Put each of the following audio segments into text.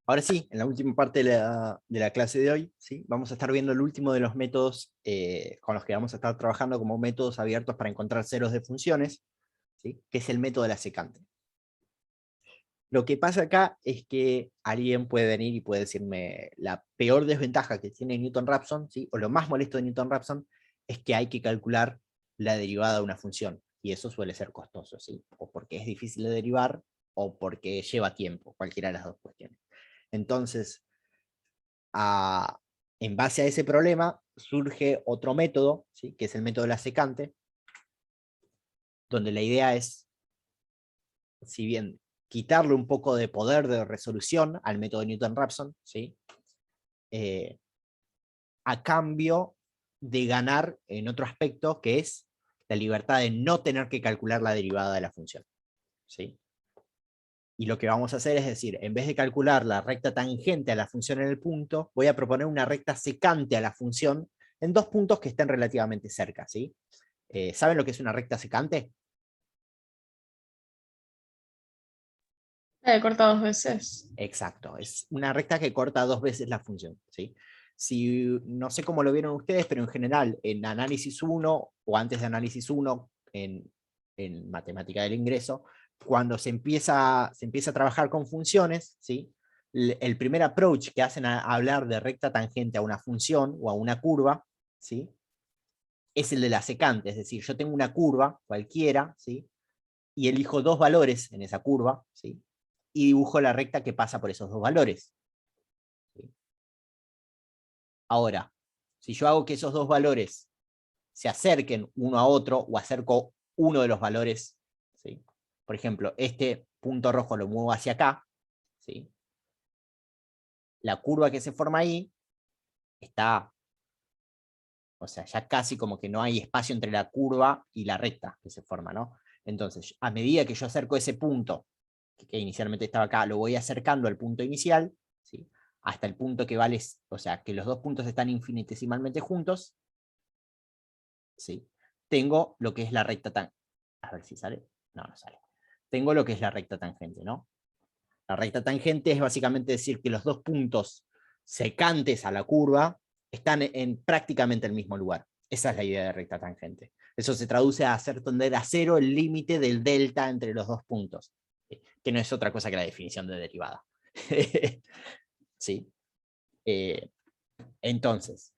Ahora sí, en la última parte de la clase de hoy, ¿sí? Vamos a estar viendo el último de los métodos con los que vamos a estar trabajando como métodos abiertos para encontrar ceros de funciones, ¿sí? Que es el método de la secante. Lo que pasa acá es que alguien puede venir y puede decirme la peor desventaja que tiene Newton-Raphson, ¿sí? O lo más molesto de Newton-Raphson, es que hay que calcular la derivada de una función, y eso suele ser costoso, ¿sí? O porque es difícil de derivar, o porque lleva tiempo, cualquiera de las dos cuestiones. Entonces, a, en base a ese problema, surge otro método, ¿sí? Que es el método de la secante, donde la idea es, si bien quitarle un poco de poder de resolución al método de Newton-Raphson, ¿sí? Eh, a cambio de ganar en otro aspecto, que es la libertad de no tener que calcular la derivada de la función, ¿sí? Y lo que vamos a hacer es decir, en vez de calcular la recta tangente a la función en el punto, voy a proponer una recta secante a la función en dos puntos que estén relativamente cerca, ¿sí? ¿Saben lo que es una recta secante? Corta dos veces. Exacto, es una recta que corta dos veces la función, ¿sí? Si, no sé cómo lo vieron ustedes, pero en general en análisis 1 o antes de análisis 1 en matemática del ingreso, cuando se empieza a trabajar con funciones, ¿sí? El primer approach que hacen a hablar de recta tangente a una función o a una curva, ¿sí? Es el de la secante, es decir, yo tengo una curva cualquiera, ¿sí? Y elijo dos valores en esa curva, ¿sí? Y dibujo la recta que pasa por esos dos valores. ¿Sí? Ahora, si yo hago que esos dos valores se acerquen uno a otro, o acerco uno de los valores, ¿sí? Por ejemplo, este punto rojo lo muevo hacia acá, ¿sí? La curva que se forma ahí está, o sea, ya casi como que no hay espacio entre la curva y la recta que se forma, ¿no? Entonces, a medida que yo acerco ese punto, que inicialmente estaba acá, lo voy acercando al punto inicial, ¿sí? Hasta el punto que vale, o sea, que los dos puntos están infinitesimalmente juntos, ¿sí? Tengo lo que es la recta tangente. A ver si sale. No, no sale. Tengo lo que es la recta tangente, ¿no? La recta tangente es básicamente decir que los dos puntos secantes a la curva están en prácticamente el mismo lugar. Esa es la idea de recta tangente. Eso se traduce a hacer tender a cero el límite del delta entre los dos puntos, que no es otra cosa que la definición de derivada. ¿Sí? Entonces,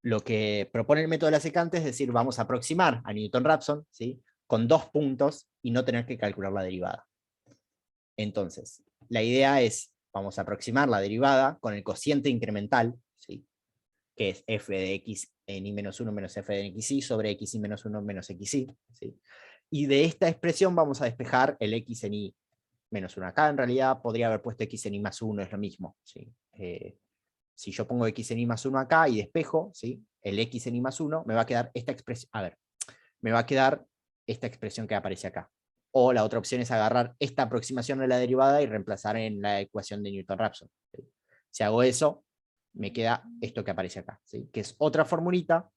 lo que propone el método de la secante es decir, vamos a aproximar a Newton-Raphson, ¿sí? Con dos puntos y no tener que calcular la derivada. Entonces, la idea es, vamos a aproximar la derivada con el cociente incremental, ¿sí? Que es f de x en i menos 1 menos f de xi sobre xi menos 1 menos xi, ¿sí? Y de esta expresión vamos a despejar el x en i menos 1. Acá en realidad podría haber puesto x en i más 1, es lo mismo, ¿sí? Si yo pongo x en i más 1 acá y despejo, ¿sí? El x en i más 1, me va a quedar esta expresión, a ver, me va a quedar esta expresión que aparece acá. O la otra opción es agarrar esta aproximación de la derivada y reemplazar en la ecuación de Newton-Raphson, ¿sí? Si hago eso, me queda esto que aparece acá, ¿sí? Que es otra formulita,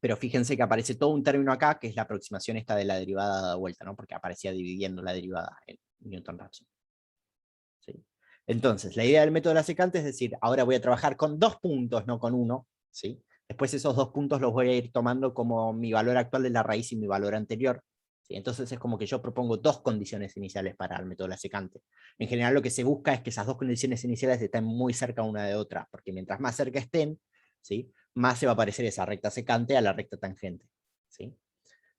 pero fíjense que aparece todo un término acá, que es la aproximación esta de la derivada dada vuelta, ¿no? Porque aparecía dividiendo la derivada en Newton-Raphson. ¿Sí? Entonces, la idea del método de la secante es decir, ahora voy a trabajar con dos puntos, no con uno, ¿sí? Después esos dos puntos los voy a ir tomando como mi valor actual de la raíz y mi valor anterior, ¿sí? Entonces es como que yo propongo dos condiciones iniciales para el método de la secante. En general lo que se busca es que esas dos condiciones iniciales estén muy cerca una de otra, porque mientras más cerca estén, ¿sí? Más se va a parecer esa recta secante a la recta tangente, ¿sí?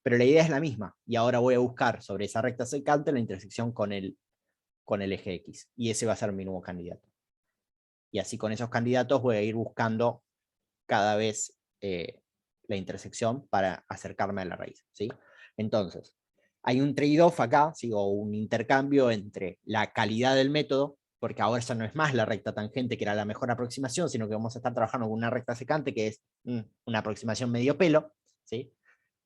Pero la idea es la misma, y ahora voy a buscar sobre esa recta secante la intersección con el eje X, y ese va a ser mi nuevo candidato. Y así con esos candidatos voy a ir buscando cada vez la intersección para acercarme a la raíz, ¿sí? Entonces, hay un trade-off acá, ¿sí? O un intercambio entre la calidad del método, porque ahora ya no es más la recta tangente, que era la mejor aproximación, sino que vamos a estar trabajando con una recta secante, que es una aproximación medio pelo, ¿sí?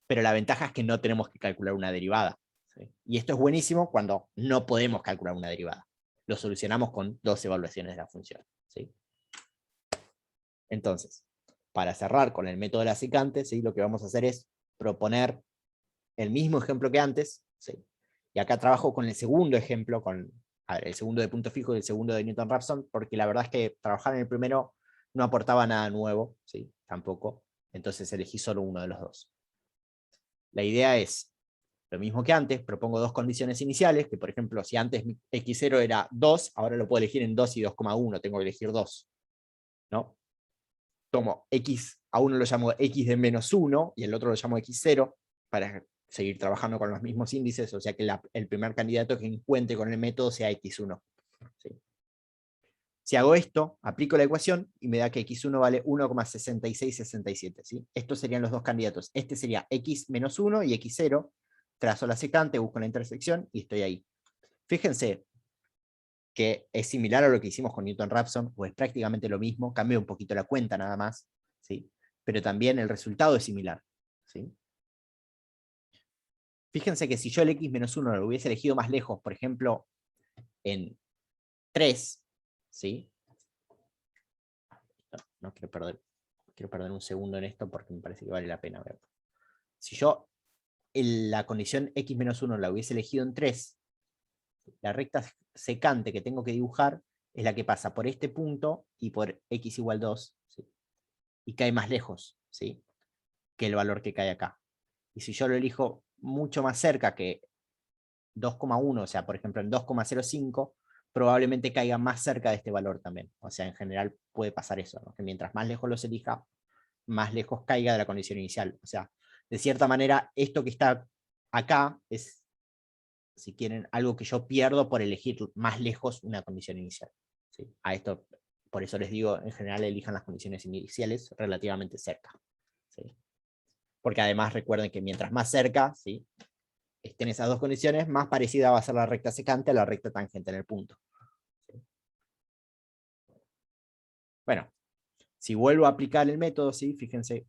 Pero la ventaja es que no tenemos que calcular una derivada, ¿sí? Y esto es buenísimo cuando no podemos calcular una derivada. Lo solucionamos con dos evaluaciones de la función, ¿sí? Entonces, para cerrar con el método de la secante, ¿sí? Lo que vamos a hacer es proponer el mismo ejemplo que antes, ¿sí? Y acá trabajo con el segundo ejemplo, con a ver, el segundo de punto fijo y el segundo de Newton-Raphson, porque la verdad es que trabajar en el primero no aportaba nada nuevo, ¿sí? Tampoco. Entonces elegí solo uno de los dos. La idea es, lo mismo que antes, propongo dos condiciones iniciales, que por ejemplo, si antes mi x0 era 2, ahora lo puedo elegir en 2 y 2,1, tengo que elegir 2, ¿no? Tomo x, a uno lo llamo x de menos 1 y el otro lo llamo x0, para seguir trabajando con los mismos índices, o sea que el primer candidato que encuentre con el método sea x1. ¿Sí? Si hago esto, aplico la ecuación y me da que x1 vale 1,6667. ¿Sí? Estos serían los dos candidatos. Este sería x menos 1 y x0. Trazo la secante, busco la intersección y estoy ahí. Fíjense que es similar a lo que hicimos con Newton-Raphson, o es prácticamente lo mismo, cambia un poquito la cuenta nada más, ¿sí? Pero también el resultado es similar. ¿Sí? Fíjense que si yo el x menos 1 lo hubiese elegido más lejos, por ejemplo, en 3, ¿sí? No quiero perder un segundo en esto porque me parece que vale la pena verlo. Si yo la condición x menos 1 la hubiese elegido en 3, la recta secante que tengo que dibujar es la que pasa por este punto y por x igual 2, ¿sí? Y cae más lejos, ¿sí? Que el valor que cae acá. Y si yo lo elijo mucho más cerca que 2,1, o sea, por ejemplo en 2,05, probablemente caiga más cerca de este valor también. O sea, en general puede pasar eso, ¿no? Que mientras más lejos los elija, más lejos caiga de la condición inicial. O sea, de cierta manera, esto que está acá es, si quieren, algo que yo pierdo por elegir más lejos una condición inicial. ¿Sí? A esto, por eso les digo, en general elijan las condiciones iniciales relativamente cerca. ¿Sí? Porque además recuerden que mientras más cerca, ¿sí?, estén esas dos condiciones, más parecida va a ser la recta secante a la recta tangente en el punto. ¿Sí? Bueno, si vuelvo a aplicar el método, ¿sí?, fíjense,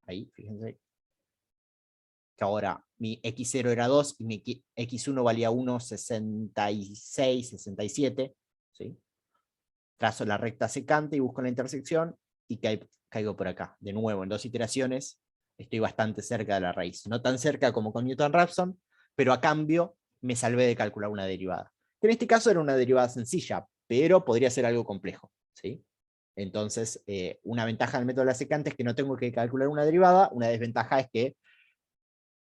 ahí, fíjense, que ahora mi x0 era 2 y mi x1 valía 1,66, 67, ¿sí? Trazo la recta secante y busco la intersección y caigo por acá. De nuevo, en dos iteraciones, estoy bastante cerca de la raíz. No tan cerca como con Newton-Raphson, pero a cambio me salvé de calcular una derivada. Que en este caso era una derivada sencilla, pero podría ser algo complejo, ¿sí? Entonces, una ventaja del método de la secante es que no tengo que calcular una derivada, una desventaja es que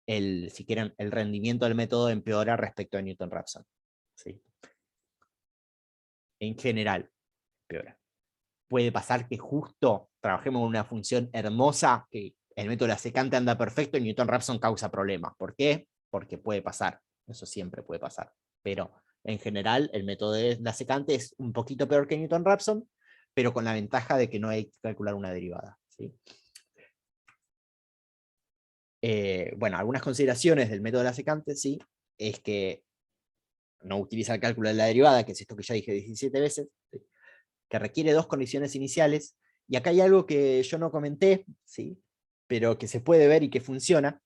si quieren, el rendimiento del método empeora respecto a Newton-Raphson. ¿Sí? En general, empeora. Puede pasar que justo trabajemos con una función hermosa, que el método de la secante anda perfecto y Newton-Raphson causa problemas. ¿Por qué? Porque puede pasar. Eso siempre puede pasar. Pero en general, el método de la secante es un poquito peor que Newton-Raphson, pero con la ventaja de que no hay que calcular una derivada. ¿Sí? Bueno, algunas consideraciones del método de la secante, sí, es que no utiliza el cálculo de la derivada, que es esto que ya dije 17 veces, ¿sí?, que requiere dos condiciones iniciales, y acá hay algo que yo no comenté, ¿sí?, pero que se puede ver y que funciona,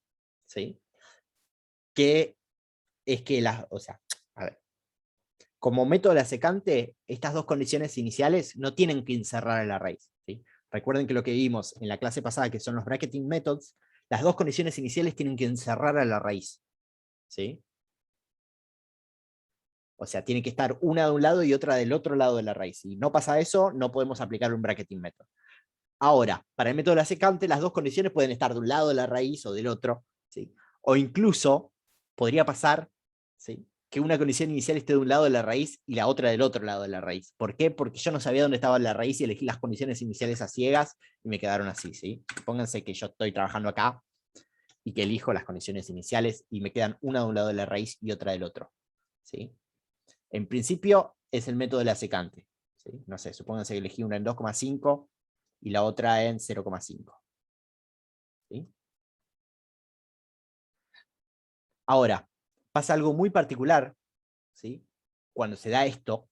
¿sí?, que es que o sea, a ver, como método de la secante, estas dos condiciones iniciales no tienen que encerrar a la raíz, ¿sí? Recuerden que lo que vimos en la clase pasada, que son los bracketing methods, las dos condiciones iniciales tienen que encerrar a la raíz, ¿sí? O sea, tiene que estar una de un lado y otra del otro lado de la raíz. Si no pasa eso, no podemos aplicar un bracketing method. Ahora, para el método de la secante, las dos condiciones pueden estar de un lado de la raíz o del otro, ¿sí? O incluso podría pasar, ¿sí?, que una condición inicial esté de un lado de la raíz y la otra del otro lado de la raíz. ¿Por qué? Porque yo no sabía dónde estaba la raíz y elegí las condiciones iniciales a ciegas y me quedaron así, ¿sí? Pónganse que yo estoy trabajando acá y que elijo las condiciones iniciales y me quedan una de un lado de la raíz y otra del otro, ¿sí? En principio es el método de la secante, ¿sí? No sé, supónganse que elegí una en 2,5 y la otra en 0,5. ¿Sí? Ahora, pasa algo muy particular, ¿sí?, cuando se da esto,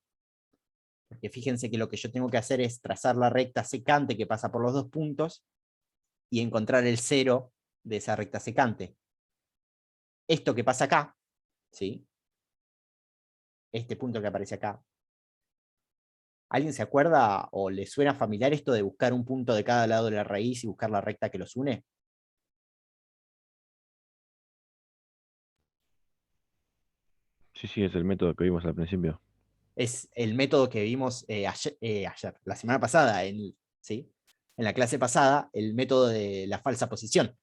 porque fíjense que lo que yo tengo que hacer es trazar la recta secante que pasa por los dos puntos y encontrar el cero de esa recta secante. Esto que pasa acá, ¿sí?, este punto que aparece acá, ¿alguien se acuerda o le suena familiar esto de buscar un punto de cada lado de la raíz y buscar la recta que los une? Sí, sí, es el método que vimos al principio. Es el método que vimos la semana pasada, ¿sí? En la clase pasada, el método de la falsa posición.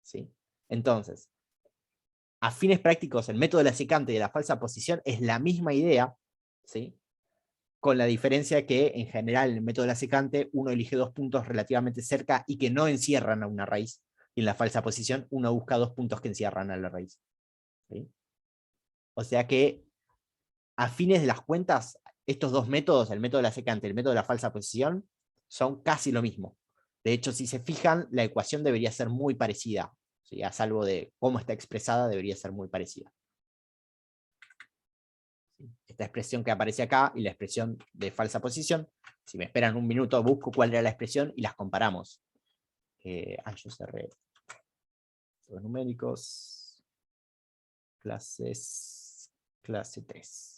¿Sí? Entonces, a fines prácticos, el método de la secante y de la falsa posición es la misma idea, ¿sí? Con la diferencia que en general en el método de la secante uno elige dos puntos relativamente cerca y que no encierran a una raíz, y en la falsa posición uno busca dos puntos que encierran a la raíz. ¿Sí? O sea que a fines de las cuentas, estos dos métodos, el método de la secante y el método de la falsa posición, son casi lo mismo. De hecho, si se fijan, la ecuación debería ser muy parecida, ¿sí? A salvo de cómo está expresada, debería ser muy parecida. Esta expresión que aparece acá y la expresión de falsa posición, si me esperan un minuto, busco cuál era la expresión y las comparamos. Yo cerré los numéricos, clase 3.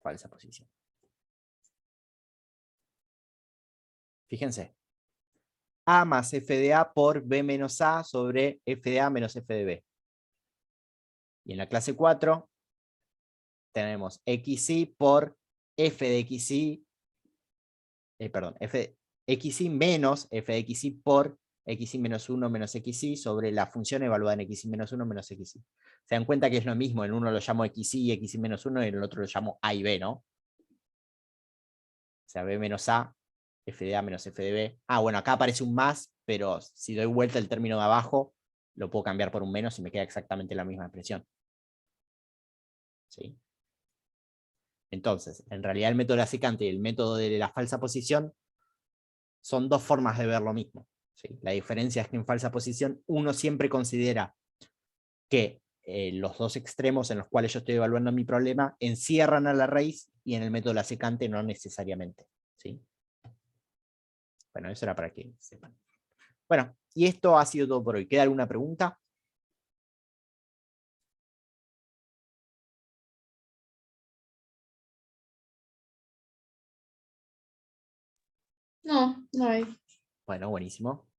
Falsa posición. Fíjense. A más f de A por B menos A sobre f de A menos f de B. Y en la clase 4 tenemos xy por f de xy, perdón, xy menos f de xy por xy menos 1 menos xy sobre la función evaluada en xy menos 1 menos xy. Se dan cuenta que es lo mismo, en uno lo llamo xy y xy menos 1 y en el otro lo llamo A y B, ¿no? O sea, B menos A, f de A menos f de B. Bueno, acá aparece un más, pero si doy vuelta el término de abajo, lo puedo cambiar por un menos y me queda exactamente la misma expresión. ¿Sí? Entonces, en realidad el método de la secante y el método de la falsa posición son dos formas de ver lo mismo. ¿Sí? La diferencia es que en falsa posición uno siempre considera que los dos extremos en los cuales yo estoy evaluando mi problema encierran a la raíz y en el método de la secante no necesariamente. ¿Sí? Bueno, eso era para que sepan. Bueno, y esto ha sido todo por hoy. ¿Queda alguna pregunta? No, no hay. Bueno, buenísimo.